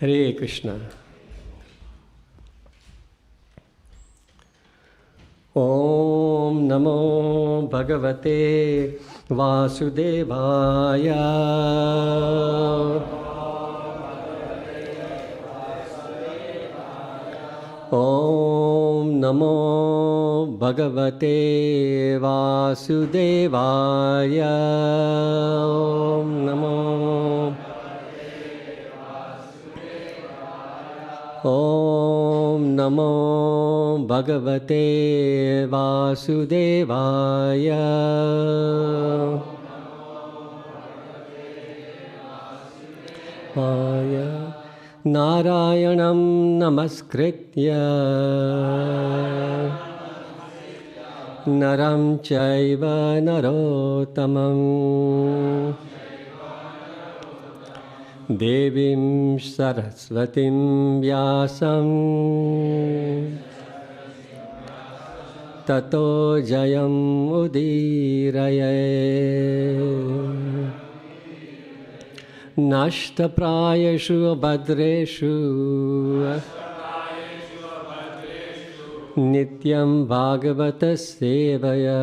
Hare Krishna. Om Namo Bhagavate Vasudevaya. Om Namo Bhagavate Vasudevaya. Om Namo Om Namo Bhagavate Vasudevaya. Narayanam Namaskritya Naram Chaiva Narottamam Devim Saraswatim Vyasam Tato Jayam Udiraye Nashta Prayeshu Bhadreshu Nityam Bhagavata Sevaya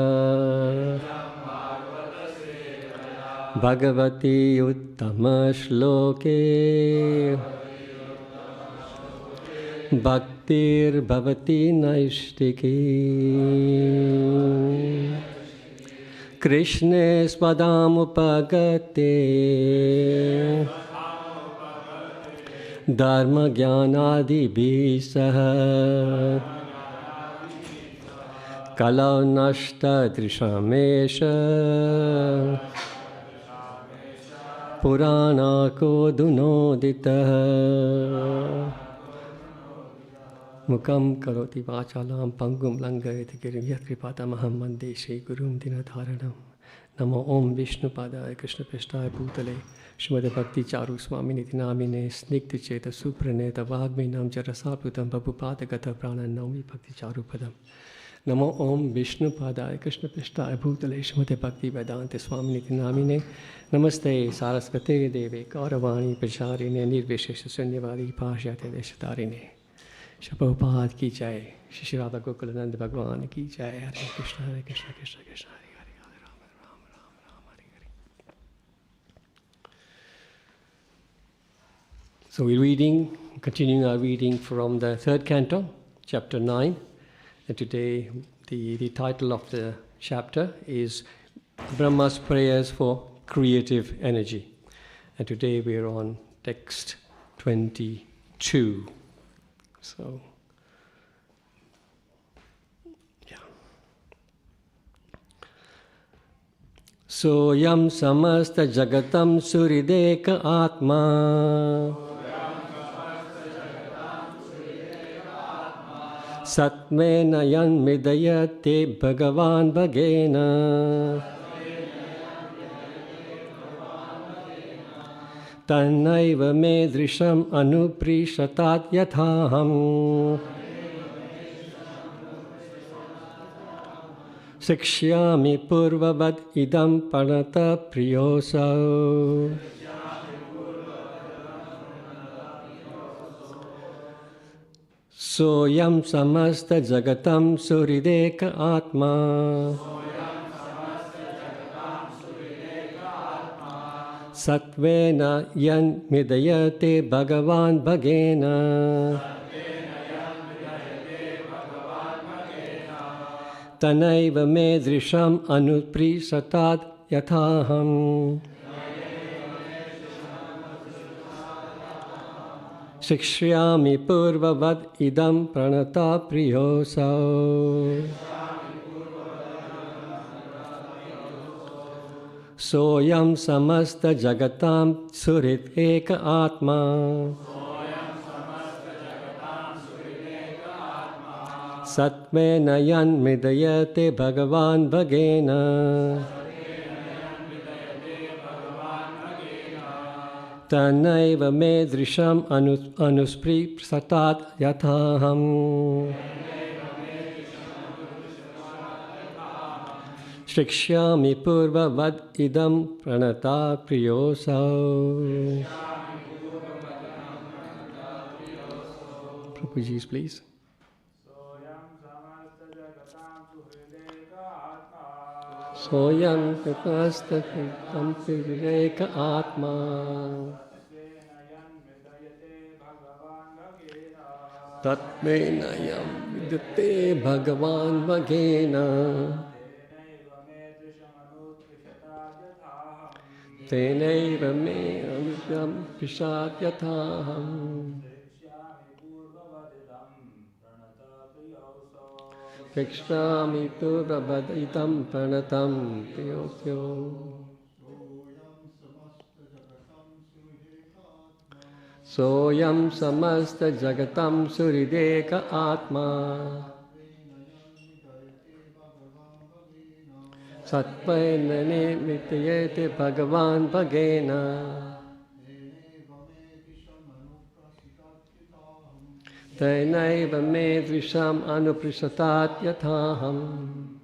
Bhagavati Uttama Shloke Bhaktir Bhavati Naishtiki Krishne Spadamupagate Dharma Jnanadi Bisaha Kalau Nashta Trishamesha Purana Kodunodita Mukam Karoti Vachalam Pangum Langayati Girim Yatripatamaham Mande Shri Gurum Dinadharanam Namo Om Vishnu Padaya Krishna Prishthaya Bhutale Srimad Bhakti Charu Swamini Namine Snigdha Cheta Supraneta Vagminam Jarasaputam Babhupada Prana Naumi Bhakti Charu Padam Namo Om Vishnu Padaya Krishna Prishthaya Bhutale Srimad Bhakti Vedanta Swamini Namine Namaste Sarasvate Deve Kauravani Pracharine Nirvishesha Sunyavadi Pashyate Deshatarine Prabhupada ki jai, Shri Radha Gokulananda Bhagwan ki jai, Hare Krishna, Hare Krishna, Krishna Krishna, Hare Hare, Hare Rama, Rama Rama, Hare Hare. So we're continuing our reading from the third canto, chapter 9. And today the title of the chapter is Brahma's Prayers for Creative Energy. And today we're on text 22. So, yeah. Soyam samasta jagatam surideka atma Satmena yan midayate bhagavan bhagena Tanaiva medrisham anuprishatat yathaham Sikshyami purvavad idam panata priyosau Soyam samasta jagatam surideka atma Satvena yan midayate bhagavan bhagena Tanaiva medrisham anuprisatat yathaham Sikshyami purvavad idam pranata priyosau Soyam samasta jagatam surit eka atma Satmena yan midayate bhagavan bhagena Tanaiva medrisham anuspri satat yathaham Shikshyami purvavad idam pranata priyosau Pujis, please. Soyam Kakasta Viveka Atma Tatmenayam Vidute Bhagavan Vagena Tenaiva me avyam pishat yathaham Vikshami purvabhaditam pranatam priyosyo Soyam samasta jagatam surideka atma Satvena nimityate Bhagavan Bhagena Tenaiva me drisham anuprisatat yathaham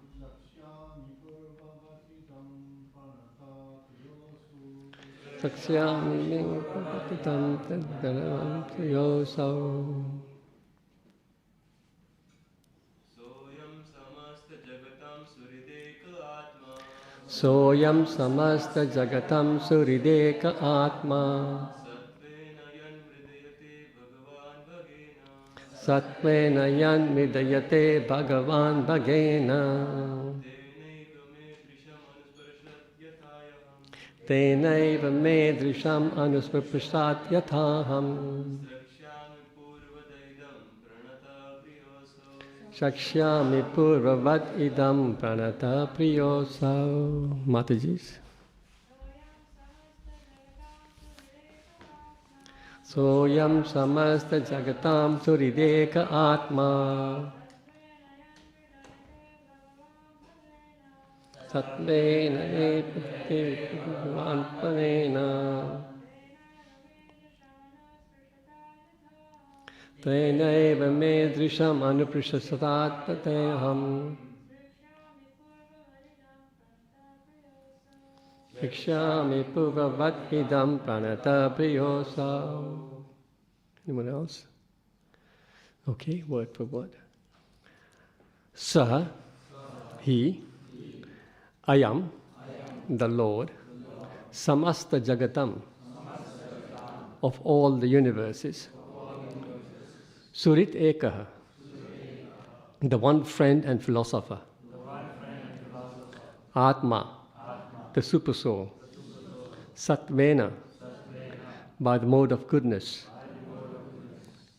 Saksyami me patitam tadgaram priyosau Soyam samasta jagatam surideka atma Satvena yan midayate Bhagavan Bhagena Tenaiva me drisham anusprapasat yathaham Shakshyami purvavat idam pranata priyosau. Matajis. Soyam samasta jagatam surideka atma Satvena epate Bhagavan Bhagena Tenaiva me drisham anuprisatat pateham Vikshami purvavat idam pranata priyosau. Anyone else? Okay, word for word. Sa, he, ayam, the Lord, samasta jagatam, of all the universes. Surit Ekaha, the one friend and philosopher. Atma, the supersoul. Satvena, by the mode of goodness.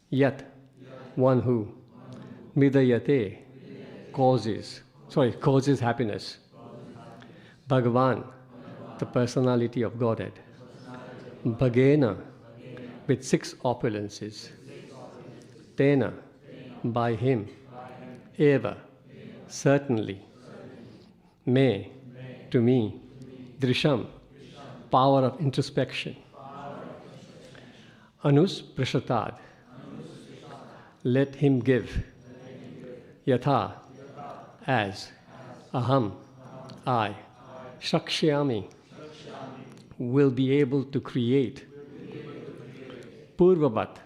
Yat, one who. Midayate, causes happiness. Bhagavan, the personality of Godhead. Bhagena, with 6 opulences. Tena, by him. Eva, certainly. Me, to me. Drisham, power of introspection. Anus prashatad, let him give. Yatha, as. Aham, I. Shakshyami, will be able to create. Purvavat,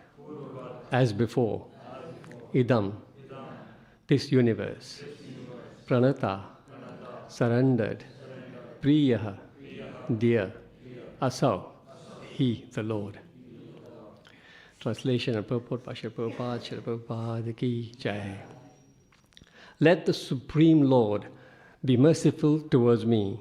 as before. Idam, this universe. Pranata, surrendered. Priyaha, dear. Asau, he, the Lord. Translation and purport by Srila Prabhupada, Srila Prabhupada ki jai. Let the Supreme Lord be merciful towards me.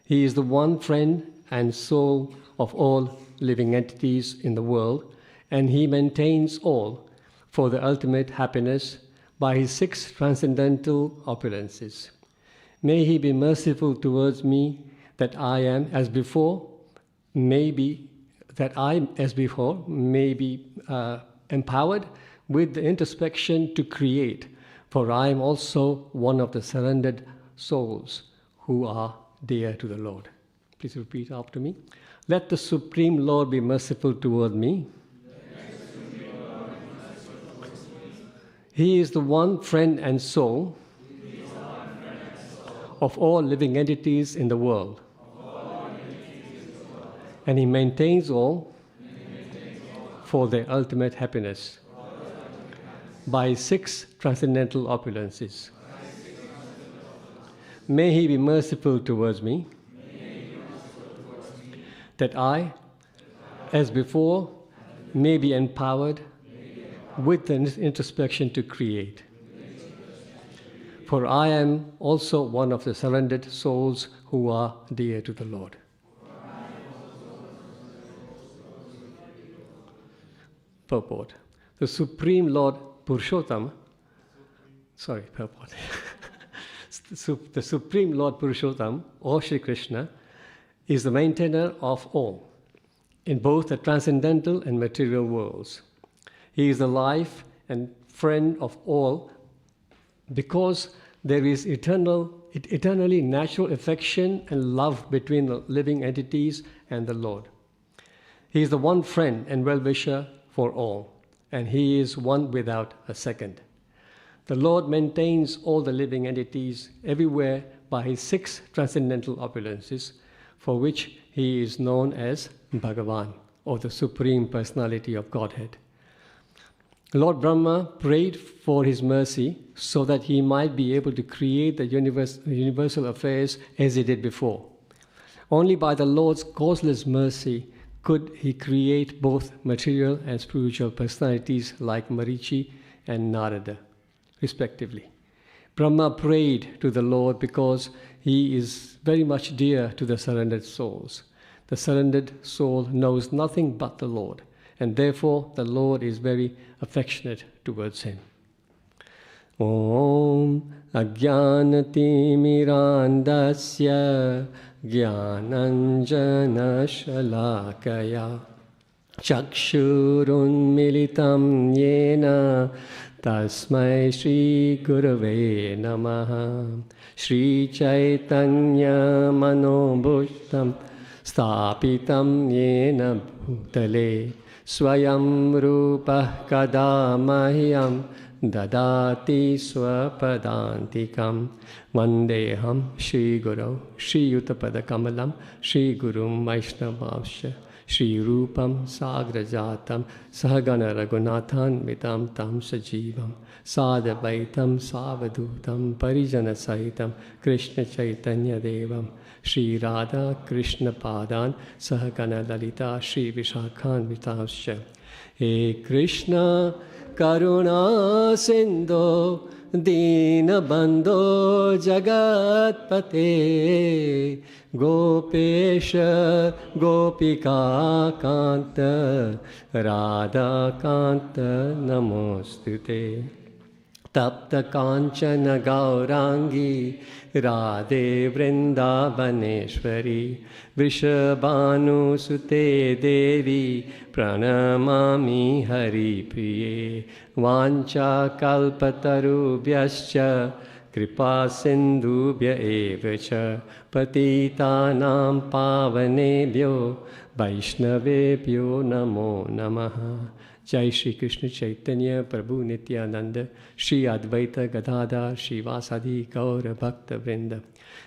He is the one friend and soul of all living entities in the world, and he maintains all for the ultimate happiness by his 6 transcendental opulences. May he be merciful towards me that I am as before, may be empowered with the introspection to create, for I am also one of the surrendered souls who are dear to the Lord. Please repeat after me. Let the Supreme Lord be merciful toward me. He is the one friend and soul of all living entities in the world. And he maintains all for their ultimate happiness by 6 transcendental opulences. May he be merciful towards me, that I, as before, may be empowered with the introspection to create. For I am also one of the surrendered souls who are dear to the Lord. Purport. The Supreme Lord Purushottam, purport. The Supreme Lord Purushottam, or Shri Krishna, is the maintainer of all, in both the transcendental and material worlds. He is the life and friend of all, because there is eternally natural affection and love between the living entities and the Lord. He is the one friend and well-wisher for all, and he is one without a second. The Lord maintains all the living entities everywhere by his 6 transcendental opulences, for which he is known as Bhagavan, or the Supreme Personality of Godhead. Lord Brahma prayed for his mercy so that he might be able to create the universal affairs as he did before. Only by the Lord's causeless mercy could he create both material and spiritual personalities like Marichi and Narada, respectively. Brahma prayed to the Lord because he is very much dear to the surrendered souls. The surrendered soul knows nothing but the Lord, and therefore the Lord is very affectionate towards him. Om Ajnanati Mirandasya Jnananjana Shalakaya Chakshurun Militam Yena Tasmai Shri Gurave Namaha Shri Chaitanya Manobhuttam Stapitam Yena Bhutale Swayam Rupa Kada Mahyam Dadati Swapadantikam Vandeham Shri Guru Shri Yutapada Kamalam Shri Gurum Vaishnavamsha Shri Rupam Sagrajatam Sahagana Raghunathan Vitam Tam Sajivam Sadabaitam Savadutam Parijana Sahitam Krishna Chaitanya Devam Shri Radha Krishna Padan Sahagana Lalita Shri Vishakhan Vitamscha. He Krishna Karuna Sindhu Dina Bandho Jagatpate Gopesha Gopika Kanta Radha Kanta Namostute Tapta Kanchana Gaurangi Radhe Vrindavaneshwari Vrishabhanu Sute Devi Pranamami Hari Priye Vancha Kalpatarubhyascha Kripa Sindhubhya Evacha Patitanam Pavanebhyo Vaishnavebhyo Namo Namaha. Jai Shri Krishna Chaitanya Prabhu Nityananda Shri Advaita Gadadhar Shri Vasadi Gaura Bhakta Vrinda.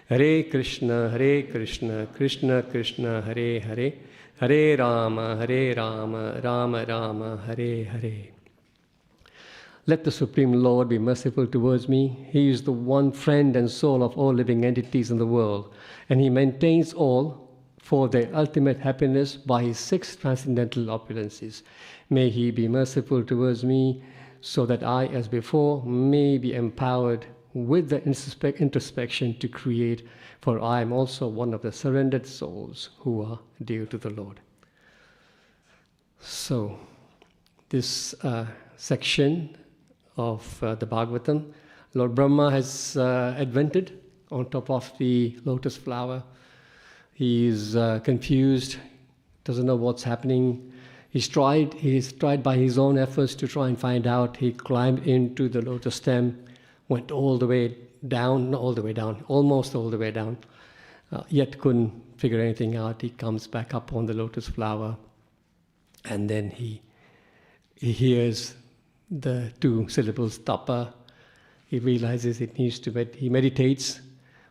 Hare Krishna Krishna Krishna Hare Hare Hare Rama Rama Rama Hare Hare. Let the Supreme Lord be merciful towards me. He is the one friend and soul of all living entities in the world, and he maintains all for their ultimate happiness by his 6 transcendental opulences. May he be merciful towards me so that I, as before, may be empowered with the introspection to create, for I am also one of the surrendered souls who are dear to the Lord. So, this section of the Bhagavatam, Lord Brahma has advented on top of the lotus flower. He is confused, doesn't know what's happening. He's tried by his own efforts to try and find out. He climbed into the lotus stem, went all the way down, not all the way down, almost all the way down, yet couldn't figure anything out. He comes back up on the lotus flower, and then he hears the 2 syllables tapa. He realizes it needs to he meditates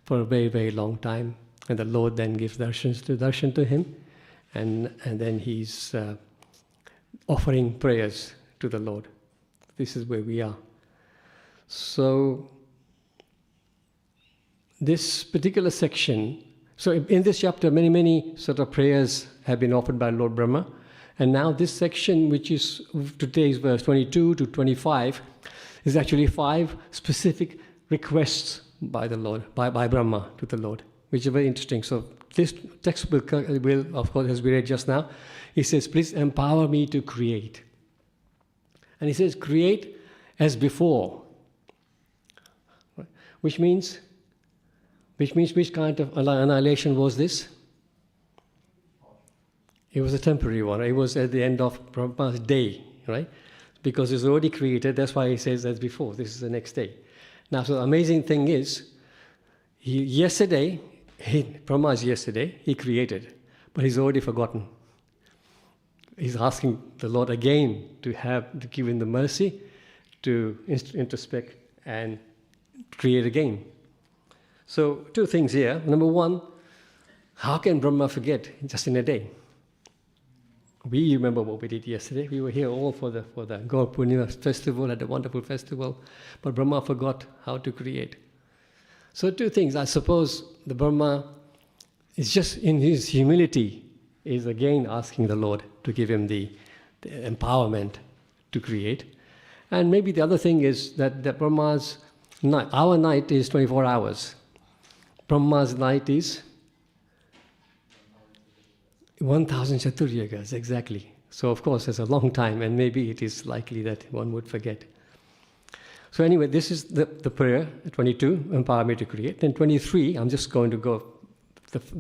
for a very, very long time, and the Lord then gives darshan to him, and then he's offering prayers to the Lord This is where we are. So this particular section, so in this chapter, many sort of prayers have been offered by Lord Brahma. And now this section, which is today's verse 22 to 25, is actually 5 specific requests by the Lord, by Brahma to the Lord, which is very interesting. So this text will, of course, as we read just now, he says, please empower me to create. And he says, create as before. Which means which kind of annihilation was this? It was a temporary one. It was at the end of Brahma's day, right? Because it's already created, that's why he says as before. This is the next day. Now, so the amazing thing is, Brahma's yesterday, he created, but he's already forgotten. He's asking the Lord again to give him the mercy to introspect and create again. So 2 things here. Number 1, how can Brahma forget just in a day? We remember what we did yesterday. We were here all for the Gaur Purnima festival, had a wonderful festival, but Brahma forgot how to create. So 2 things. I suppose the Brahma is just in his humility is again asking the Lord to give him the empowerment to create. And maybe the other thing is that Brahma's night, our night is 24 hours. Brahma's night is 1,000 Chaturyagas, exactly. So of course it's a long time, and maybe it is likely that one would forget. So anyway, this is the prayer, 22, empower me to create. Then 23, I'm just going to go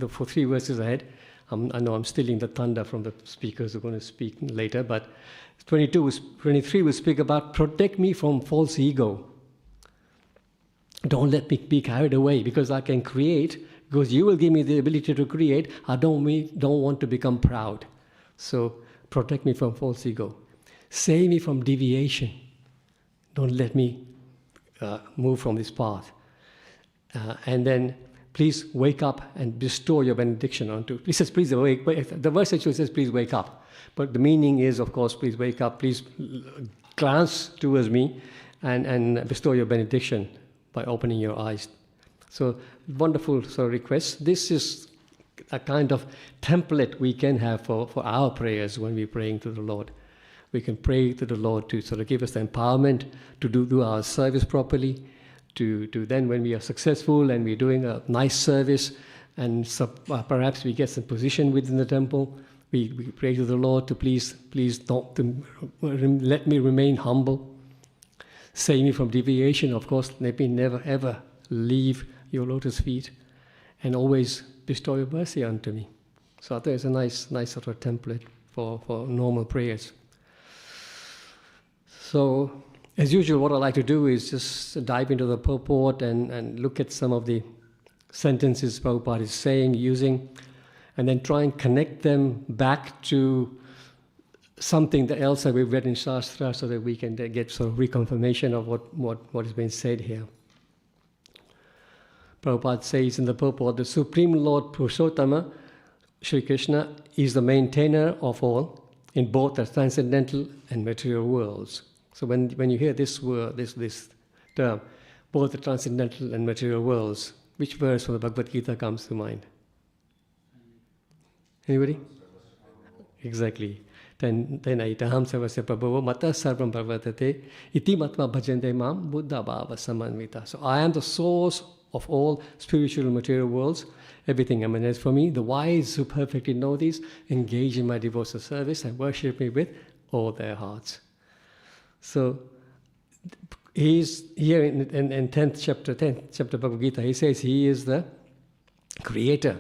for 3 verses ahead. I know I'm stealing the thunder from the speakers who are going to speak later, but 23 will speak about protect me from false ego. Don't let me be carried away, because I can create, because you will give me the ability to create. I don't want to become proud. So protect me from false ego. Save me from deviation. Don't let me move from this path. And then please wake up and bestow your benediction onto. He says, please wake. The verse actually says, please wake up. But the meaning is, of course, please wake up. Please glance towards me and bestow your benediction by opening your eyes. So wonderful sort of request. This is a kind of template we can have for our prayers when we're praying to the Lord. We can pray to the Lord to sort of give us the empowerment to do our service properly, to then when we are successful and we're doing a nice service and perhaps we get some position within the temple, we pray to the Lord to please don't let me remain humble. Save me from deviation, of course. Let me never ever leave your lotus feet, and always bestow your mercy unto me. So I think it's a nice sort of template for normal prayers. So, as usual, what I like to do is just dive into the purport and look at some of the sentences Prabhupada is saying, using, and then try and connect them back to something else that we've read in Shastra, so that we can get sort of reconfirmation of what has been said here. Prabhupada says in the purport, the Supreme Lord Purushottama, Sri Krishna, is the maintainer of all in both the transcendental and material worlds. So when you hear this word, this term, both the transcendental and material worlds, which verse from the Bhagavad Gita comes to mind? Anybody? Exactly. Tenaitaham sarvasya prabhavo mata sarvam pravartate iti matma bhajante mam buddha bhava samanvita. So I am the source of all spiritual and material worlds. Everything emanates from me. The wise who perfectly know this engage in my devotional service and worship me with all their hearts. So he's here in 10th chapter Bhagavad Gita, he says he is the creator.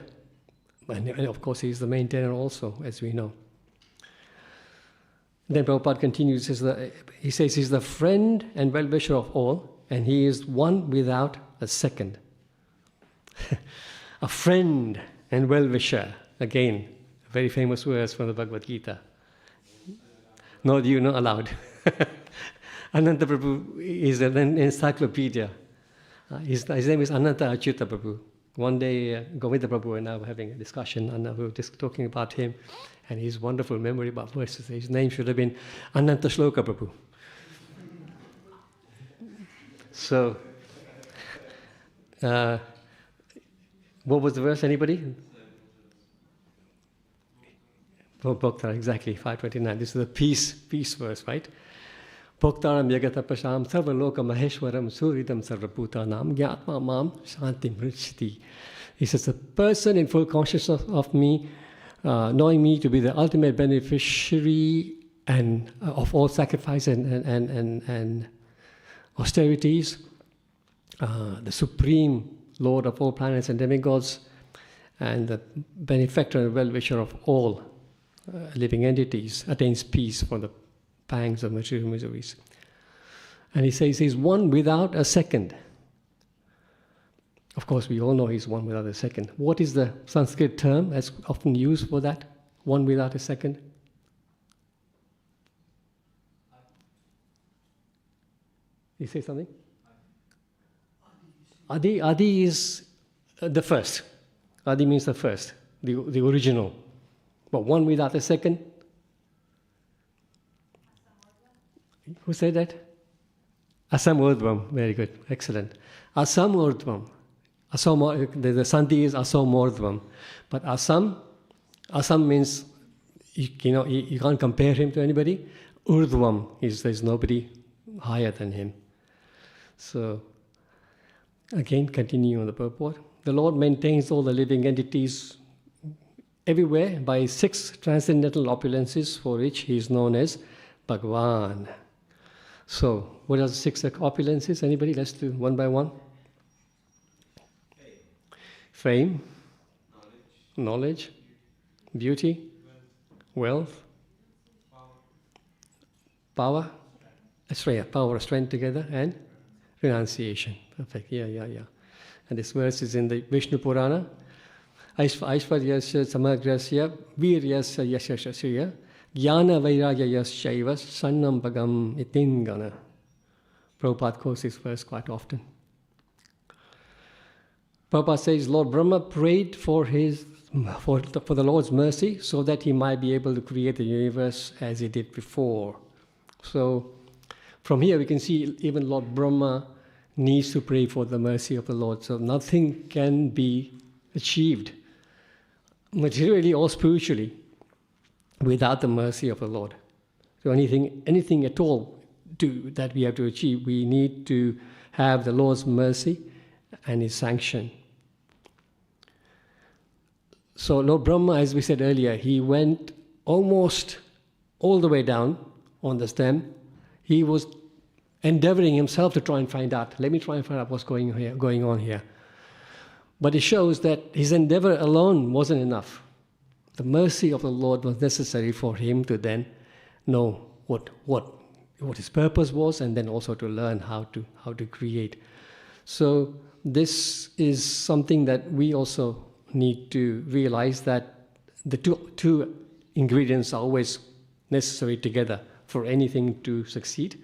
And of course he is the maintainer also, as we know. Then Prabhupada continues, he says he's the friend and well-wisher of all, and he is one without a second. A friend and well-wisher. Again, very famous words from the Bhagavad Gita. No, you not allowed. Ananta Prabhu is an encyclopedia. His name is Ananta Achyuta Prabhu. One day, Govinda Prabhu and I were having a discussion, and we were just talking about him and his wonderful memory about verses. His name should have been Ananta Shloka Prabhu. So, what was the verse? Anybody? Bhakta, exactly, 529. This is the peace verse, right? Bhaktaram yagatapasham sarvaloka maheshwaram suridam sarvabhutanam gyatma mam shanti mrichti. He says, a person in full consciousness of me, knowing me to be the ultimate beneficiary and of all sacrifice and austerities, the supreme Lord of all planets and demigods, and the benefactor and well-wisher of all living entities, attains peace from the pangs of material miseries. And he says he's one without a second. Of course, we all know he's one without a second. What is the Sanskrit term that's often used for that? One without a second? You say something? Adi is the first. Adi means the first, the original. But one without a second? Who said that? Asam Urdhvam. Very good. Excellent. Asam Urdhvam. The Sandhi is Asam Urdhvam. But Asam means, you can't compare him to anybody. Urdhvam is there's nobody higher than him. So, again, continue on the purport. The Lord maintains all the living entities everywhere by 6 transcendental opulences for which he is known as Bhagavan. So, what are the 6 opulences? Anybody? Let's do one by one. Fame, knowledge, beauty, wealth, power, power, strength together, and renunciation. Perfect. Yeah. And this verse is in the Vishnu Purana. Aishvaryasya samagrasya viryasya yashashasya jnana vairagyayasya sannam bhagam itingana. Prabhupada quotes this verse quite often. Prabhupada says Lord Brahma prayed for the Lord's mercy so that he might be able to create the universe as he did before. So from here we can see even Lord Brahma needs to pray for the mercy of the Lord. So nothing can be achieved materially or spiritually without the mercy of the Lord. So anything at all that we have to achieve, we need to have the Lord's mercy and his sanction. So Lord Brahma, as we said earlier, he went almost all the way down on the stem. He was endeavoring himself to try and find out. Let me try and find out what's going on here. But it shows that his endeavor alone wasn't enough. The mercy of the Lord was necessary for him to then know what his purpose was, and then also to learn how to create. So this is something that we also need to realize, that the two ingredients are always necessary together for anything to succeed.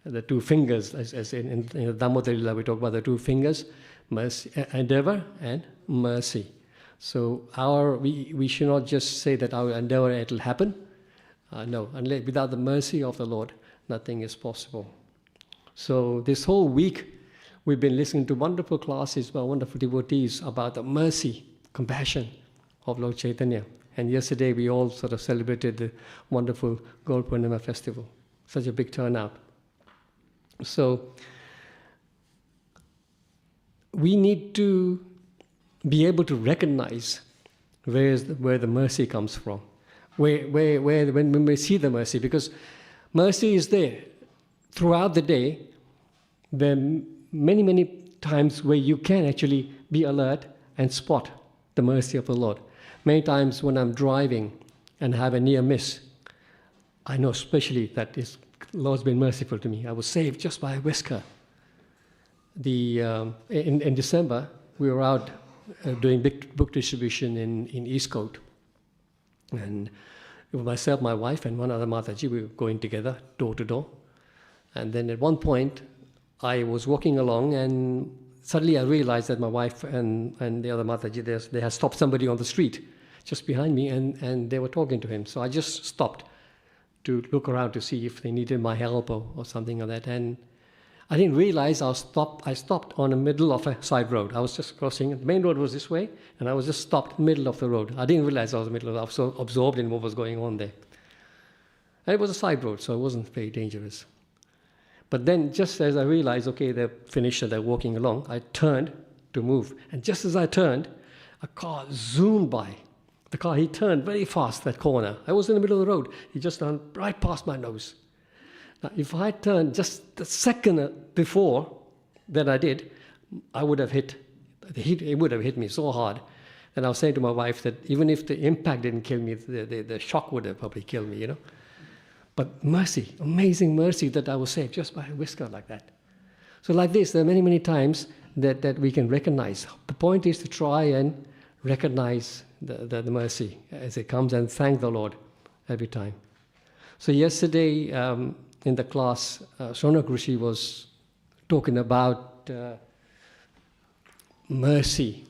The 2 fingers, as in the Dhammotarila we talk about the 2 fingers, mercy, endeavor and mercy. So we should not just say that our endeavor it will happen. No, without the mercy of the Lord, nothing is possible. So this whole week we've been listening to wonderful classes by wonderful devotees about the mercy, compassion of Lord Chaitanya. And yesterday we all sort of celebrated the wonderful Gaur Purnima festival. Such a big turnout. So we need to be able to recognize where the mercy comes from, when we see the mercy, because mercy is there throughout the day. There are many times where you can actually be alert and spot the mercy of the Lord. Many times when I'm driving and have a near miss, I know especially that the Lord's been merciful to me. I was saved just by a whisker. In December, we were out doing big book distribution in Eastcote. And it was myself, my wife, and one other Mataji. We were going together, door to door. And then at one point, I was walking along, and suddenly I realized that my wife and the other Mataji, they had stopped somebody on the street just behind me, and they were talking to him. So I just stopped to look around to see if they needed my help or something like that. And I didn't realize I stopped on the middle of a side road. I was just crossing. The main road was this way, and I was just stopped in the middle of the road. I didn't realize I was in the middle of it. I was so absorbed in what was going on there. And it was a side road, so it wasn't very dangerous. But then, just as I realized, okay, they're finished and they're walking along, I turned to move. And just as I turned, a car zoomed by. He turned very fast, that corner. I was in the middle of the road. He just turned right past my nose. Now, if I turned just the second before that I did, I would have hit. It would have hit me so hard. And I was saying to my wife that even if the impact didn't kill me, the shock would have probably killed me, But mercy, amazing mercy that I was saved just by a whisker like that. So like this, there are many, many times that we can recognize. The point is to try and recognize the mercy as it comes and thank the Lord every time. So yesterday in the class, Shonak Rishi was talking about mercy.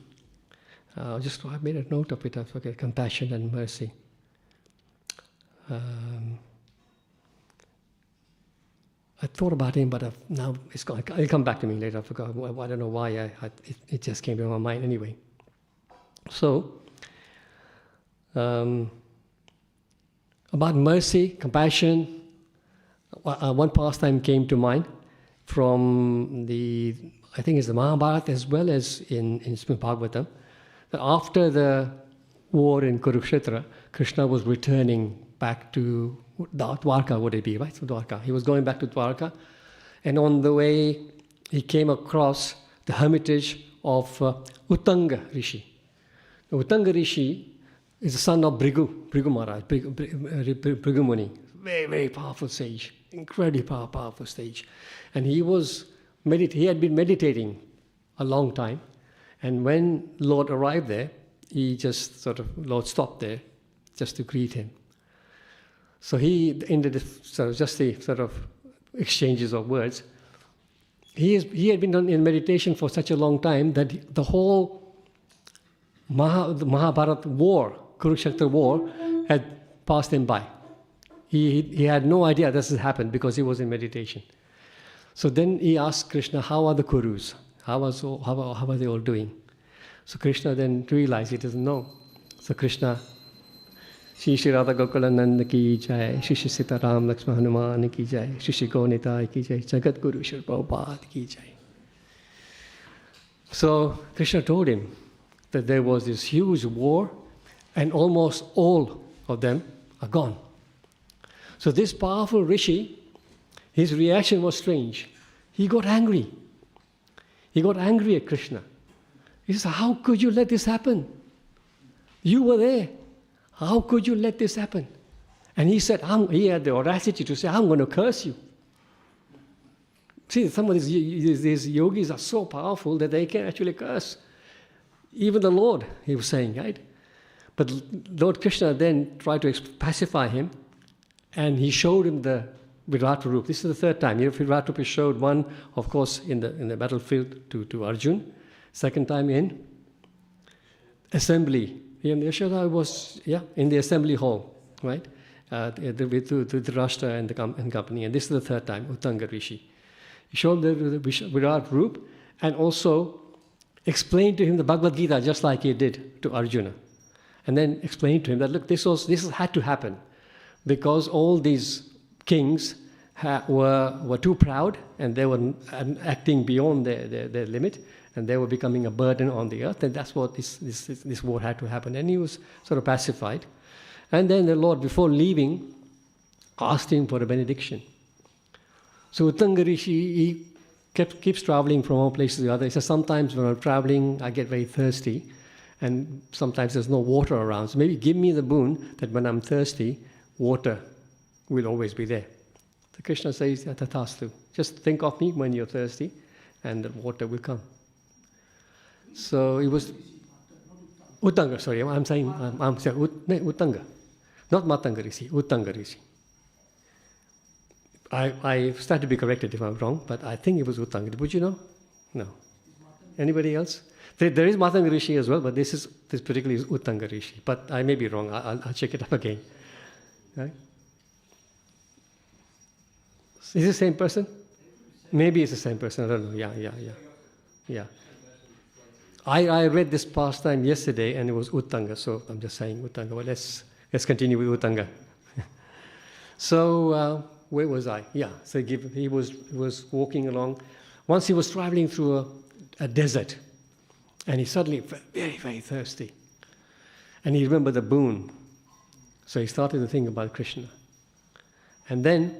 I made a note of it. I forget, compassion and mercy. I thought about him, but now it's gone. It'll come back to me later. I forgot. I don't know why. It just came to my mind anyway. So, about mercy, compassion, one pastime came to mind from I think it's the Mahabharata as well as in Srimad Bhagavatam, that after the war in Kurukshetra, Krishna was returning back to Dwarka, would it be, right? So Dwarka. He was going back to Dwarka, and on the way, he came across the hermitage of Uttanga Rishi. The Uttanga Rishi is the son of Bhrigu Maharaj, Bhrigu Muni. Very, very powerful sage, incredibly powerful sage. And he had been meditating a long time, and when Lord arrived there, Lord stopped there just to greet him. So he ended just the sort of exchanges of words. He had been in meditation for such a long time that the whole the Mahabharata war, Kurukshetra war, had passed him by. He had no idea this had happened because he was in meditation. So then he asked Krishna, how are the Kurus? How are they all doing? So Krishna then realized he doesn't know. So Krishna, Shri Shri Radha Gokulananda ki jai, Shri Shri Sitaram Lakshma Hanuman ki jai, Shri Shri Gaunitai ki jai, Jagat Guru Shri Prabhupada ki jai. So Krishna told him that there was this huge war and almost all of them are gone. So this powerful rishi, his reaction was strange. He got angry. He got angry at Krishna. He said, how could you let this happen? You were there. How could you let this happen? And he said, he had the audacity to say, I'm going to curse you. See, some of these yogis are so powerful that they can actually curse. Even the Lord, he was saying, right? But Lord Krishna then tried to pacify him, and he showed him the Virat Rup. This is the third time. Virat Rup showed one, of course, in the battlefield to Arjun. Second time in assembly. In Yashoda was, in the assembly hall, right? With Rashtra and company. And this is the third time, Uttanga Rishi. He showed the Virat Rup and also explained to him the Bhagavad Gita just like he did to Arjuna. And then explained to him that, look, this had to happen because all these kings were too proud and they were acting beyond their limit, and they were becoming a burden on the earth, and that's what this war had to happen. And he was sort of pacified. And then the Lord, before leaving, asked him for a benediction. So Uttanga Rishi, he keeps traveling from one place to the other. He says, sometimes when I'm traveling, I get very thirsty, and sometimes there's no water around. So maybe give me the boon that when I'm thirsty, water will always be there. So Krishna says, Tathastu. Just think of me when you're thirsty, and the water will come. So it was Uttanga, sorry, I'm saying Uttanga. Not Matanga Rishi, Uttanga Rishi. I stand to be corrected if I'm wrong, but I think it was Uttanga. Would you know? No. Anybody else? There is Matanga Rishi as well, but this particularly is Uttanga Rishi. But I may be wrong. I'll check it up again. Right? Is it the same person? Maybe it's the same person, I don't know. Yeah. I read this pastime yesterday and it was Uttanga, so I'm just saying Uttanga, but let's continue with Uttanga. So, where was I? Yeah, so he was walking along. Once he was traveling through a desert, and he suddenly felt very, very thirsty. And he remembered the boon. So he started to think about Krishna. And then,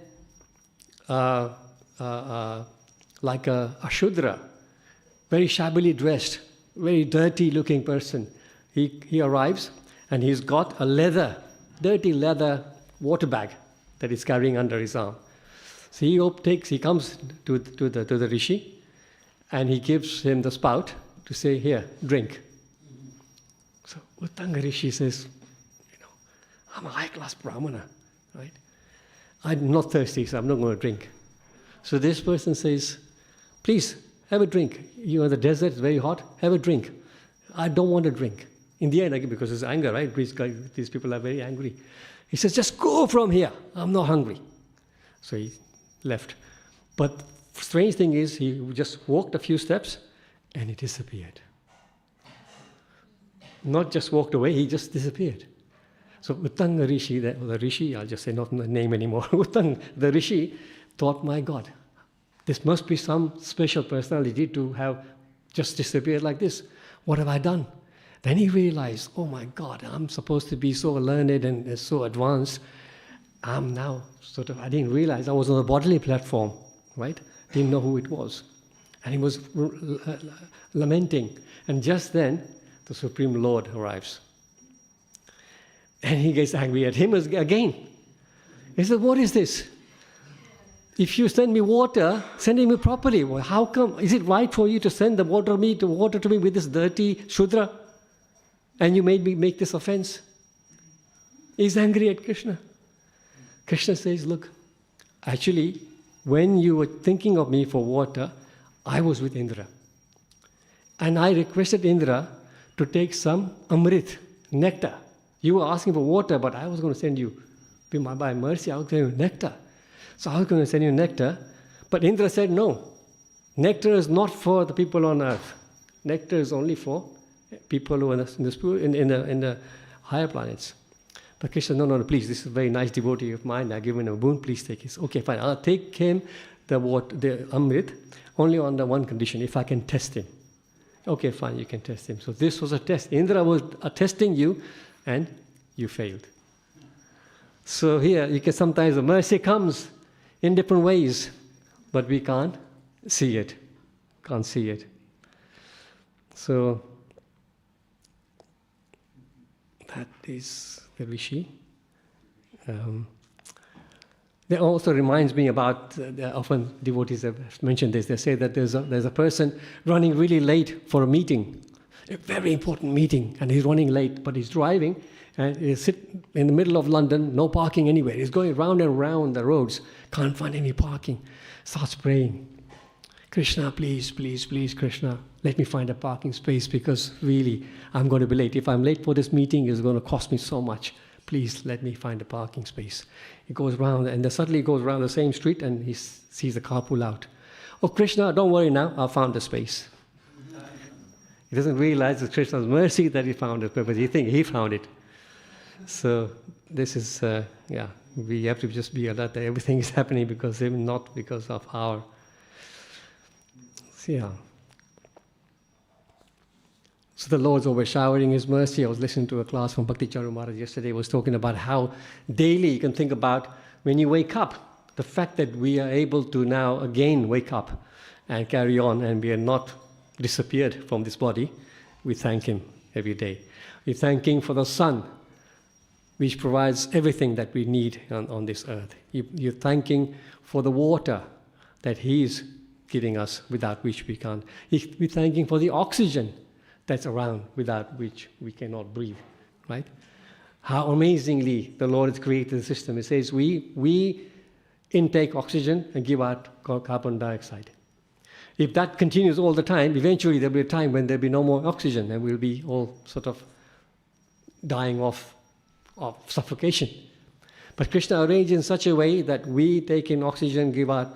like a Shudra, very shabbily dressed, very dirty looking person, he arrives and he's got a dirty leather water bag that he's carrying under his arm. So he comes to the Rishi and he gives him the spout to say, here, drink. So Uttanga Rishi says, I'm a high-class Brahmana, right? I'm not thirsty, so I'm not going to drink. So this person says, please, have a drink. You're in the desert, it's very hot, have a drink. I don't want to drink. In the end, again, because it's anger, right? These people are very angry. He says, just go from here. I'm not hungry. So he left. But strange thing is, he just walked a few steps and he disappeared. Not just walked away, he just disappeared. So Uttanga Rishi, the Rishi, I'll just say not the name anymore, Uttanga, the Rishi, thought, my God, this must be some special personality to have just disappeared like this. What have I done? Then he realized, oh my God, I'm supposed to be so learned and so advanced. I'm now I didn't realize I was on a bodily platform, right? Didn't know who it was. And he was lamenting. And just then, the Supreme Lord arrives. And he gets angry at him again. He said, what is this? If you send me water, send it me properly. Well, how come? Is it right for you to send the water to me with this dirty Shudra? And you made me make this offense? He's angry at Krishna. Krishna says, look, actually, when you were thinking of me for water, I was with Indra. And I requested Indra to take some amrit, nectar. You were asking for water, but I was going to send you, by mercy, I was going to send you nectar. So I was going to send you nectar, but Indra said, no, nectar is not for the people on earth. Nectar is only for people who are in the higher planets. But Krishna, no, please, this is a very nice devotee of mine, I've given him a boon, please take it. Okay, fine, I'll take him the amrit, only on the one condition, if I can test him. Okay, fine, you can test him. So this was a test. Indra was testing you, and you failed. So here, you can sometimes, the mercy comes in different ways, but we can't see it. Can't see it. So, that is the Rishi. That also reminds me about, often devotees have mentioned this, they say that there's a person running really late for a meeting, a very important meeting, and he's running late, but he's driving, and he's sitting in the middle of London, no parking anywhere. He's going round and round the roads, can't find any parking, starts praying, Krishna, please, please, please, Krishna, let me find a parking space, because really, I'm going to be late. If I'm late for this meeting, it's going to cost me so much. Please let me find a parking space. He goes round, and suddenly he goes around the same street, and he sees the car pull out. Oh, Krishna, don't worry now, I found the space. He doesn't realize it's Krishna's mercy that he found it, but he thinks he found it. So this is, we have to just be alert that everything is happening because not because of our, So the Lord's always showering His mercy. I was listening to a class from Bhakti Charu Maharaj yesterday. He was talking about how daily you can think about when you wake up, the fact that we are able to now again wake up and carry on, and we are not disappeared from this body. We thank Him every day. We thank Him for the sun, which provides everything that we need on this earth. You're thanking for the water that He is giving us, without which we can't. We're thanking for the oxygen that's around, without which we cannot breathe, right? How amazingly the Lord has created the system. It says we intake oxygen and give out carbon dioxide. If that continues all the time, eventually there'll be a time when there'll be no more oxygen and we'll be all sort of dying off of suffocation. But Krishna arranged in such a way that we take in oxygen, give out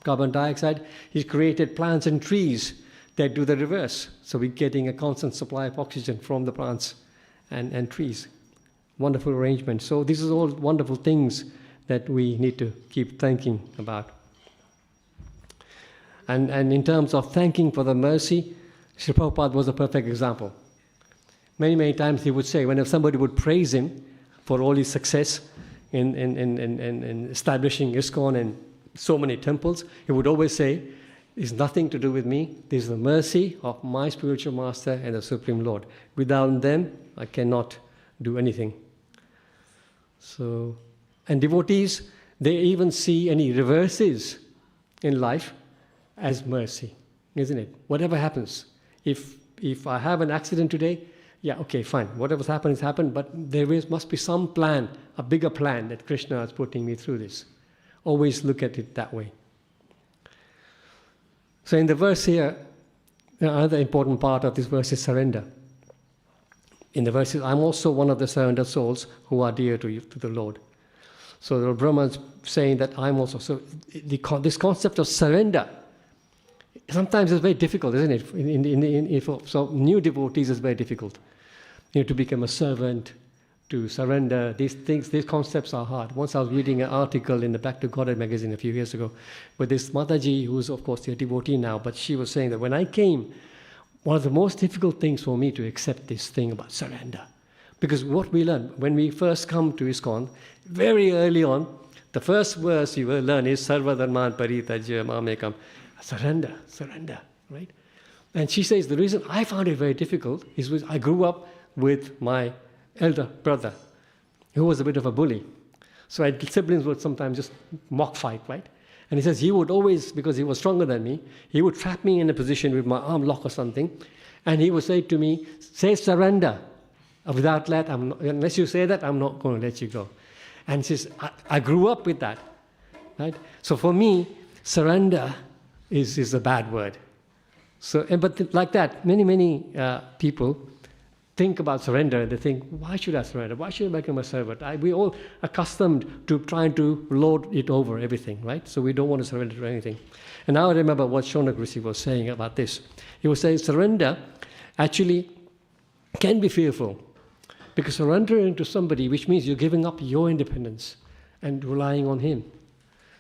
carbon dioxide. He's created plants and trees that do the reverse. So we're getting a constant supply of oxygen from the plants and trees. Wonderful arrangement. So these are all wonderful things that we need to keep thinking about. And in terms of thanking for the mercy, Sri Prabhupada was a perfect example. Many, many times he would say, whenever somebody would praise him for all his success in establishing ISKCON and so many temples, he would always say, it's nothing to do with me. This is the mercy of my spiritual master and the Supreme Lord. Without them, I cannot do anything. So, and devotees, they even see any reverses in life as mercy, isn't it? Whatever happens. If I have an accident today, yeah, okay, fine. Whatever's happened has happened, but must be some plan, a bigger plan that Krishna is putting me through this. Always look at it that way. So in the verse here, another important part of this verse is surrender. In the verse, I'm also one of the surrendered souls who are dear to the Lord. So the Brahma is saying that I'm also. So this concept of surrender, sometimes it's very difficult, isn't it? So new devotees is very difficult. To become a servant, to surrender, these concepts are hard. Once I was reading an article in the Back to Godhead magazine a few years ago, with this Mataji, who's of course a devotee now, but she was saying that when I came, one of the most difficult things for me to accept this thing about surrender. Because what we learn, when we first come to ISKCON, very early on, the first verse you will learn is Sarva Dharman Paritajya Mamekam. Surrender, right? And she says the reason I found it very difficult is because I grew up with my elder brother, who was a bit of a bully. So siblings would sometimes just mock fight, right? And he says he would always, because he was stronger than me, he would trap me in a position with my arm lock or something, and he would say to me, say surrender. Without that, unless you say that, I'm not going to let you go. And she says, I grew up with that, right? So for me, surrender is a bad word. So, but like that, many people think about surrender, they think, why should I surrender? Why should I become a servant? We're all accustomed to trying to lord it over everything, right? So we don't want to surrender to anything. And now I remember what Shonak Rishi was saying about this. He was saying surrender actually can be fearful, because surrendering to somebody, which means you're giving up your independence and relying on him.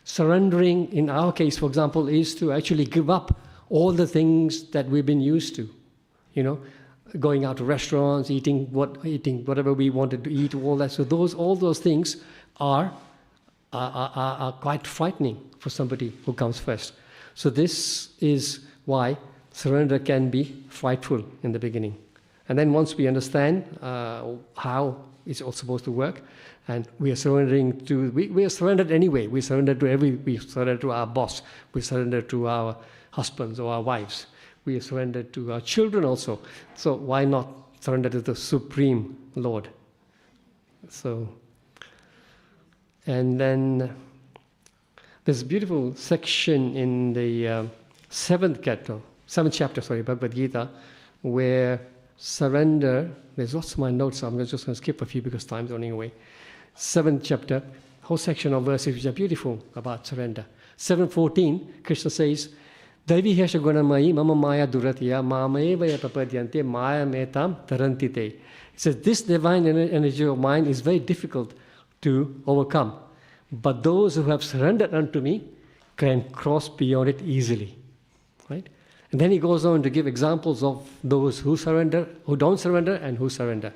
Surrendering, in our case, for example, is to actually give up all the things that we've been used to, going out to restaurants, eating whatever we wanted to eat, all that. So all those things are quite frightening for somebody who comes first. So this is why surrender can be frightful in the beginning. And then once we understand how it's all supposed to work, and we are surrendering to, we are surrendered anyway. We surrender to our boss. We surrender to our husbands or our wives. We are surrendered to our children also. So why not surrender to the Supreme Lord? So, and then there's a beautiful section in the seventh chapter, Bhagavad Gita, where surrender, there's lots of my notes, so I'm just going to skip a few because time's running away. 7th chapter, whole section of verses which are beautiful about surrender. 7:14, Krishna says, Devi Hesha Gunamayi Mama Maya Duratiya Mamevaya Papadyante Maya Metam Tarantite. It says, this divine energy of mine is very difficult to overcome. But those who have surrendered unto me can cross beyond it easily. Right? And then he goes on to give examples of those who surrender, who don't surrender, and who surrender.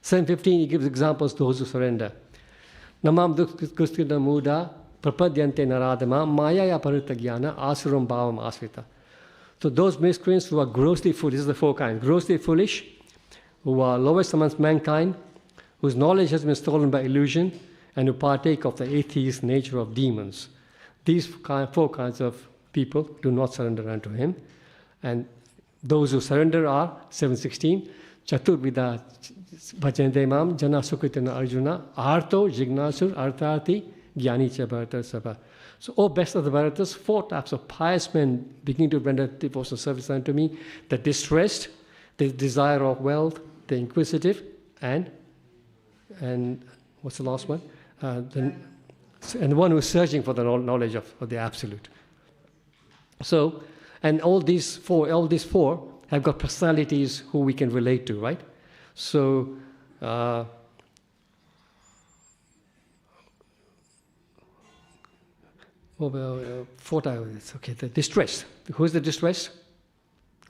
7:15, he gives examples of those who surrender. Namam Dukkustina Muda Prapadyante Naradama Mayaya Parutagyana Asuram Bhavam Asvita. So those miscreants who are grossly foolish, this is the four kinds, grossly foolish, who are lowest amongst mankind, whose knowledge has been stolen by illusion, and who partake of the atheist nature of demons. These four kinds of people do not surrender unto him. And those who surrender are, 7:16, Chaturvida Bhajante Mam Jana Sukritana Arjuna Arto Jignasur Artati Gyani Cha Bharata Sabha. So, O best of the Bharatas, four types of pious men beginning to render devotional service unto me: the distressed, the desire of wealth, the inquisitive, and what's the last one? And the one who is searching for the knowledge of the Absolute. So, and all these four have got personalities who we can relate to, right? So, it's okay. The distress. Who is the distress?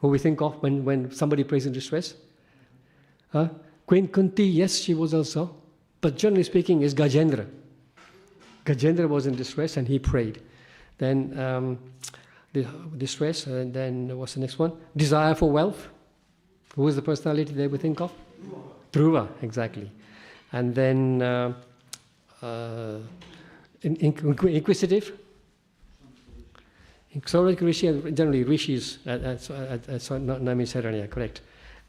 Who we think of when somebody prays in distress? Queen Kunti, yes, she was also. But generally speaking, is Gajendra. Gajendra was in distress and he prayed. Then the distress, and then what's the next one? Desire for wealth. Who is the personality they would think of? Dhruva, exactly. And then inquisitive. So Rishi, generally rishis, Nami said earlier, correct.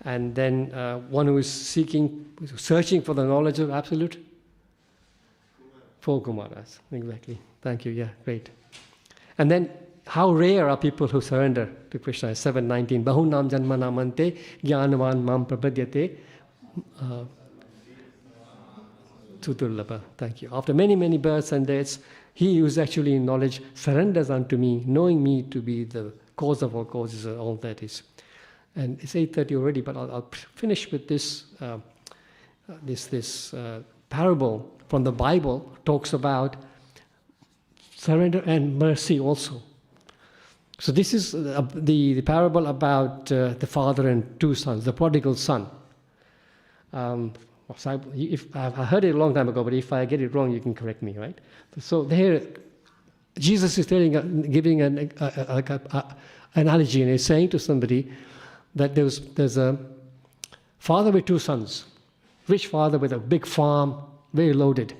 And then one who is searching for the knowledge of Absolute. 4 Kumaras, exactly. Thank you, yeah, great. And then how rare are people who surrender to Krishna? 7:19. Bahunam janma namante jnanavan mam prapadyate Tudurlabha. Thank you. After many, many births and deaths, he who is actually in knowledge surrenders unto me, knowing me to be the cause of all causes, all that is. And it's 8:30 already, but I'll finish with this. This parable from the Bible talks about surrender and mercy also. So this is the parable about the father and 2 sons, the prodigal son. I heard it a long time ago, but if I get it wrong, you can correct me, right? So there, Jesus is giving an analogy, and he's saying to somebody that there's a father with 2 sons, rich father with a big farm, very loaded,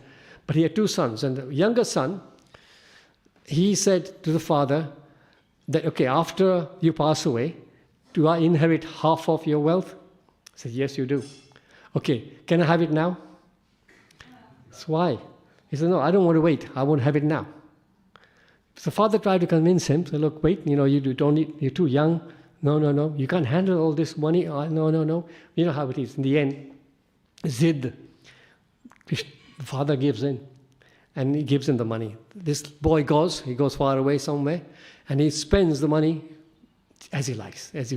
but he had 2 sons, and the younger son, he said to the father that, okay, after you pass away, do I inherit half of your wealth? He said, yes, you do. Okay, can I have it now? So why? He said, no, I don't want to wait. I want to have it now. So father tried to convince him. So look, wait, you don't need, you're too young. No, you can't handle all this money. No. You know how it is. In the end, Zid, the father gives in, and he gives him the money. This boy goes far away somewhere, and he spends the money as he likes, as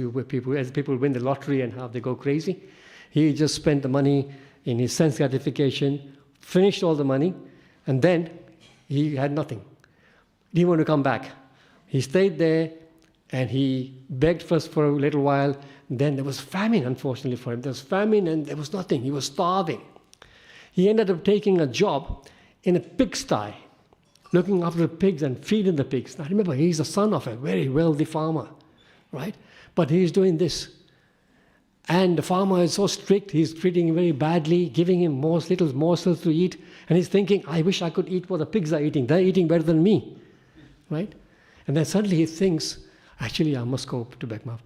people win the lottery and how they go crazy. He just spent the money in his sense gratification, finished all the money, and then he had nothing. He didn't want to come back. He stayed there, and he begged first for a little while. Then there was famine, unfortunately for him. There was famine, and there was nothing. He was starving. He ended up taking a job in a pigsty, looking after the pigs and feeding the pigs. Now remember, he's the son of a very wealthy farmer, right? But he's doing this. And the farmer is so strict, he's treating him very badly, giving him little morsels to eat. And he's thinking, I wish I could eat what the pigs are eating. They're eating better than me, right? And then suddenly he thinks, actually, I must go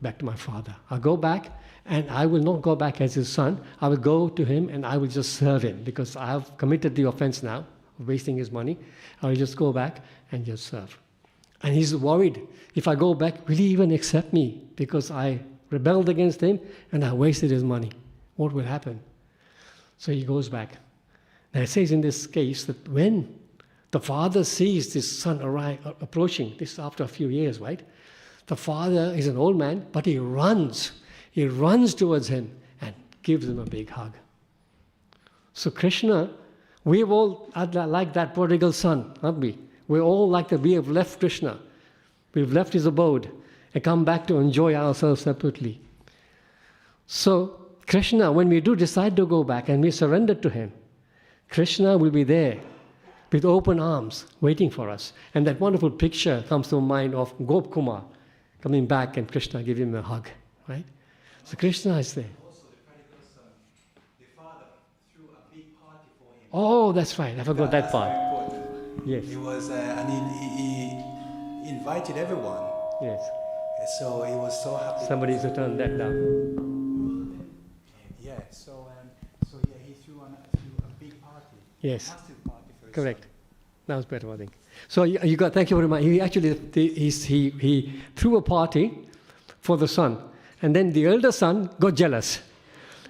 back to my father. I'll go back, and I will not go back as his son. I will go to him, and I will just serve him, because I have committed the offense now of wasting his money. I will just go back and just serve. And he's worried, if I go back, will he even accept me? Because I rebelled against him, and I wasted his money. What will happen? So he goes back. Now it says in this case that when the father sees this son approaching, this after a few years, right? The father is an old man, but he runs. He runs towards him and gives him a big hug. So Krishna, we've all like that prodigal son, aren't we? We're all like that. We have left Krishna. We've left his abode and come back to enjoy ourselves separately. So Krishna, when we do decide to go back and we surrender to him, Krishna will be there with open arms waiting for us. And that wonderful picture comes to mind of Gop Kumar coming back and Krishna give him a hug, right? So Krishna is there. Also, the prodigal son, the father threw a big party for him. Oh, that's right. I forgot that part. Yes. He was, and he invited everyone. Yes. So he was so happy. Somebody's to turn that down. Yeah. So he threw a big party. Yes. Massive party for his Correct. son. That was better, I think. So you got. Thank you very much. He actually he threw a party for the son, and then the elder son got jealous.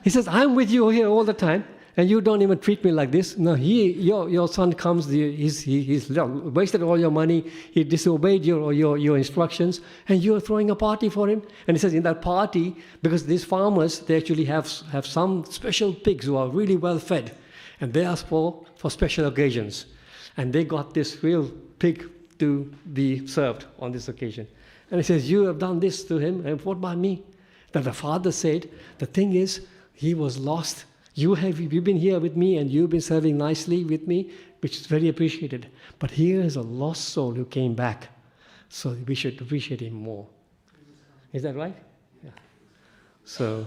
He says, "I'm with you here all the time. And you don't even treat me like this. No, your son comes, he's wasted all your money, he disobeyed your instructions, and you're throwing a party for him. And he says in that party, because these farmers, they actually have some special pigs who are really well fed, and they ask for special occasions. And they got this real pig to be served on this occasion. And he says, you have done this to him, and what about me? Then the father said, the thing is, he was lost. You've been here with me and you've been serving nicely with me, which is very appreciated. But here is a lost soul who came back. So we should appreciate him more. Is that right? Yeah. So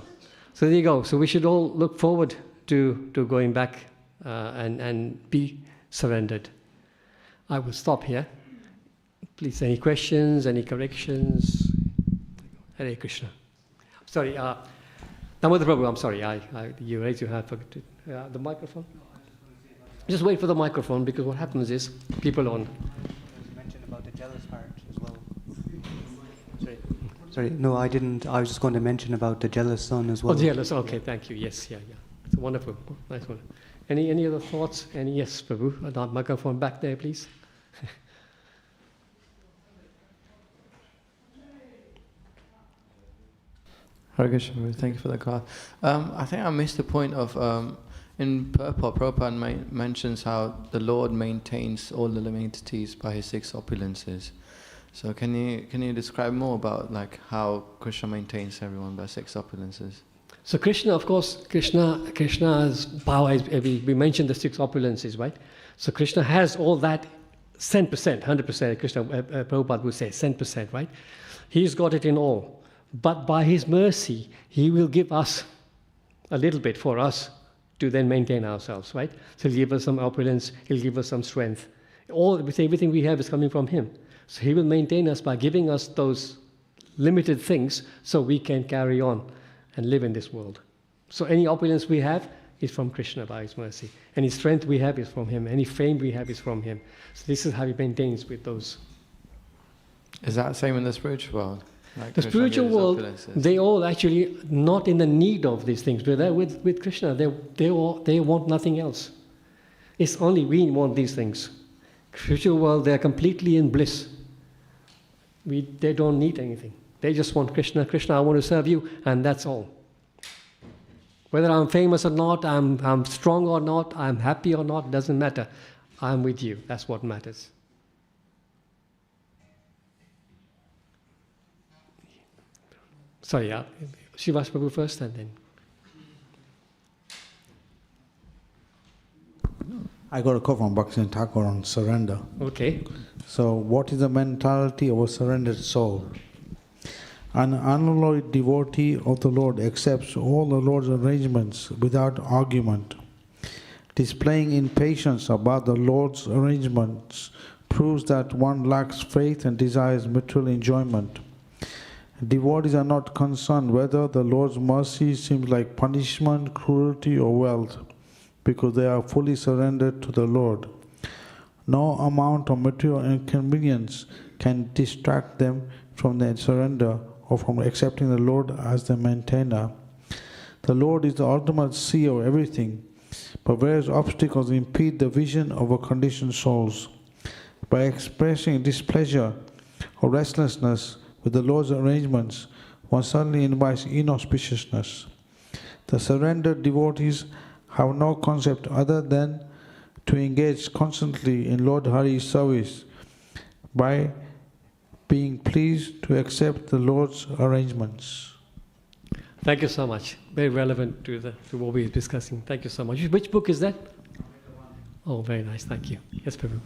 there you go. So we should all look forward to going back and be surrendered. I will stop here. Please, any questions, any corrections? Hare Krishna. Sorry, Damodar Prabhu, I'm sorry, you raised your hand for the microphone. Just wait for the microphone, because what happens is people on. You mentioned about the jealous heart as well. Sorry, no, I didn't. I was just going to mention about the jealous son as well. Oh, jealous. Okay, thank you. Yes, yeah. It's wonderful, nice one. Any other thoughts? Yes, Prabhu, that microphone back there, please. Hare Krishna, thank you for the call. I think I missed the point of, in purport, Prabhupada mentions how the Lord maintains all the living entities by his 6 opulences. So can you describe more about like how Krishna maintains everyone by 6 opulences? So Krishna, of course, Krishna's power is, we mentioned the 6 opulences, right? So Krishna has all that 100%, 100%, Krishna, Prabhupada would say 100%, right? He's got it in all. But by his mercy, he will give us a little bit for us to then maintain ourselves, right? So he'll give us some opulence, he'll give us some strength. Everything we have is coming from him. So he will maintain us by giving us those limited things so we can carry on and live in this world. So any opulence we have is from Krishna by his mercy. Any strength we have is from him. Any fame we have is from him. So this is how he maintains with those. Is that the same in the spiritual world? Like the spiritual world, they all actually not in the need of these things. But they're with Krishna, they want nothing else. It's only we want these things. Spiritual world, they're completely in bliss. They don't need anything. They just want Krishna. Krishna, I want to serve you, and that's all. Whether I'm famous or not, I'm strong or not, I'm happy or not, doesn't matter. I'm with you. That's what matters. Sorry, Srivas Prabhu first and then. I got a call from Bhakti Thakur on surrender. Okay. So, what is the mentality of a surrendered soul? An unalloyed devotee of the Lord accepts all the Lord's arrangements without argument. Displaying impatience about the Lord's arrangements proves that one lacks faith and desires material enjoyment. Devotees are not concerned whether the Lord's mercy seems like punishment, cruelty, or wealth, because they are fully surrendered to the Lord. No amount of material inconvenience can distract them from their surrender or from accepting the Lord as their maintainer. The Lord is the ultimate seer of everything, but various obstacles impede the vision of our conditioned souls. By expressing displeasure or restlessness with the Lord's arrangements, one suddenly invites inauspiciousness. The surrendered devotees have no concept other than to engage constantly in Lord Hari's service by being pleased to accept the Lord's arrangements. Thank you so much. Very relevant to what we're discussing. Thank you so much. Which book is that? Oh, very nice. Thank you. Yes, Prabhu.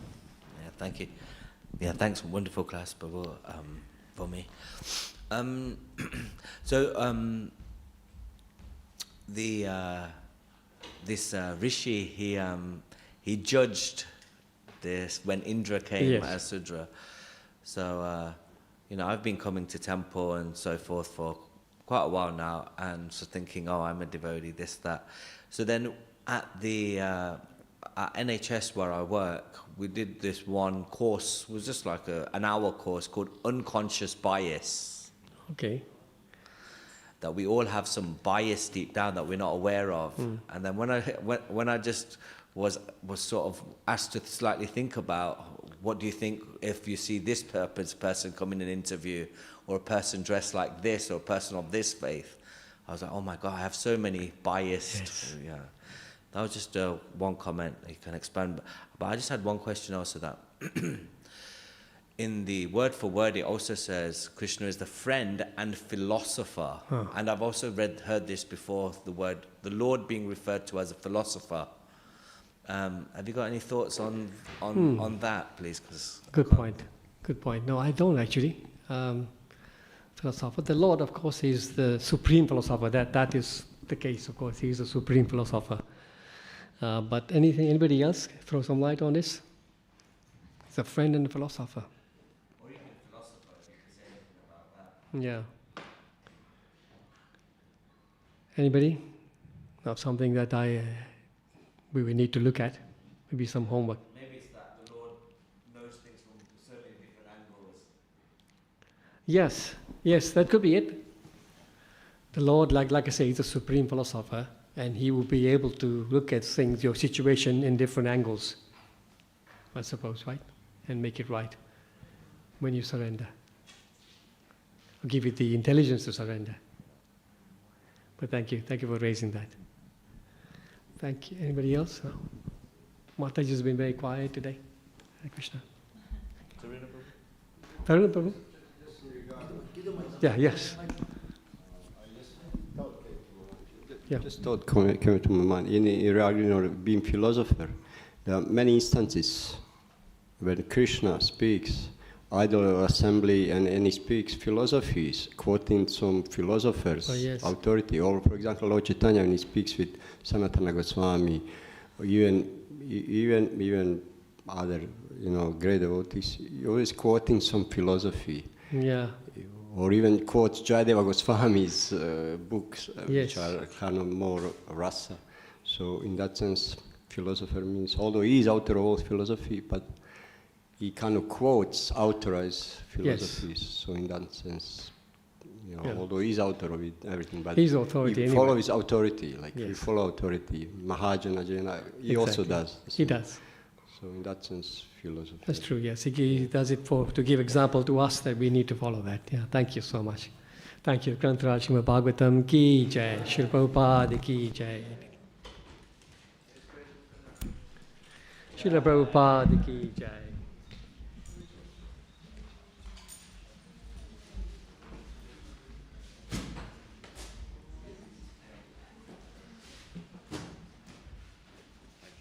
Yeah, thank you. Yeah, thanks. Wonderful class, Prabhu, for me. This Rishi, he judged this when Indra came as Sudra. So, I've been coming to temple and so forth for quite a while now, and so thinking, oh, I'm a devotee, this, that. So then at the at NHS where I work, we did this one course. It was just like an hour course called Unconscious Bias. Okay. that we all have some bias deep down that we're not aware of. And then when I just was sort of asked to slightly think about, what do you think if you see this person come in an interview, or a person dressed like this, or a person of this faith? I was like, oh my God, I have so many biased. Yes. Yeah, that was just one comment. You can expand, but I just had one question also, that in the word for word, it also says Krishna is the friend and philosopher. And I've also heard this before, the Lord being referred to as a philosopher. Have you got any thoughts on that, please? Good point. No, I don't actually. Philosopher. The Lord, of course, is the supreme philosopher. That is the case, of course. He is the supreme philosopher. But anybody else throw some light on this? He's a friend and a philosopher. Or even a philosopher, if you could say anything about that. Yeah. Anybody? Now, something that we will need to look at. Maybe some homework. Maybe it's that the Lord knows things from so many different angles. Yes, that could be it. The Lord, like I say, is a supreme philosopher, and He will be able to look at things, your situation, in different angles, I suppose, right? And make it right when you surrender. I'll give you the intelligence to surrender. But thank you for raising that. Thank you. Anybody else? No? Mataji has been very quiet today. Hare Krishna. Taruna Prabhu? Yeah, yes. Yeah. Just thought came to my mind. In regard, being philosopher, there are many instances when Krishna speaks, idol assembly, and he speaks philosophies, quoting some philosophers' authority. Or, for example, Lord Chaitanya, when he speaks with Sanatana Goswami, even other, great devotees, he always quoting some philosophy. Yeah. Or even quotes Jayadeva Goswami's books, which are kind of more rasa. So in that sense, philosopher means, although he is author of all philosophy, but he kind of quotes authorized philosophies. So in that sense, although he's author of it, everything, but he's authority he follows authority, like he follow authority. Mahajana, Jaina, he also does. So, he does. So in that sense, philosophy. That's true, yes. He does it to give example to us that we need to follow that. Yeah, thank you so much. Thank you. Canto Srimad Bhagavatam ki jai. Srila Prabhupada ki jai. Srila Prabhupada ki jai.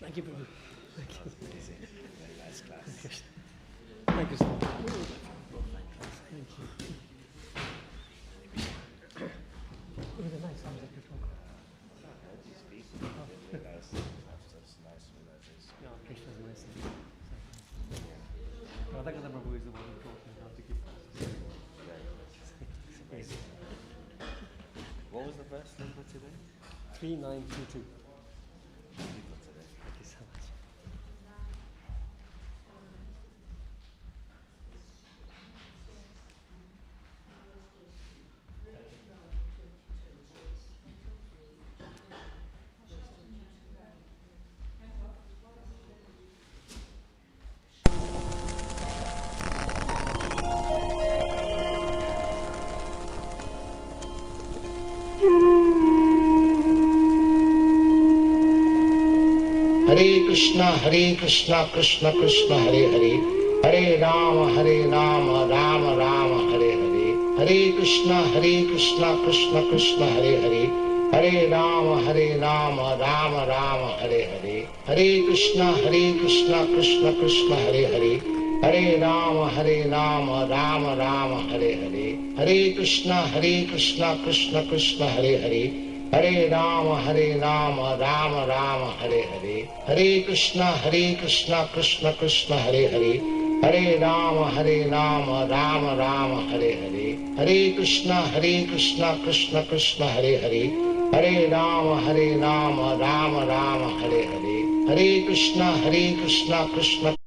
Thank you, Prabhu. Thank you. Very nice class. Thank you so much. Thank you. It was a nice subject to talk about. That's nice. Yeah, Krishna's nice. Radhakanta Prabhu is the one who taught me how to give classes. What was the verse number today? 3922. Thank you for today. Thank you so much. Hare Krishna, Krishna Krishna, Hare Hare, Hare Rama, Rama Rama, Hare Hare, Hare Krishna, Krishna Krishna, Hare Hare, Hare Rama, Rama Rama, Hare Hare, Hare Krishna, Krishna Krishna, Hare Hare, Hare Rama, Rama Rama, Hare Hare, Hare Krishna, Krishna Krishna, Hare Hare, Hare Rama, Rama Rama, Hare Hare, Hare Krishna, Krishna Krishna, Hare Hare, Hare Rama, Rama Rama, Hare Hare, Hare Krishna, Krishna Krishna, Hare Hare, Hare Rama, Rama Rama, Hare Hare, Hare Krishna, Krishna Krishna.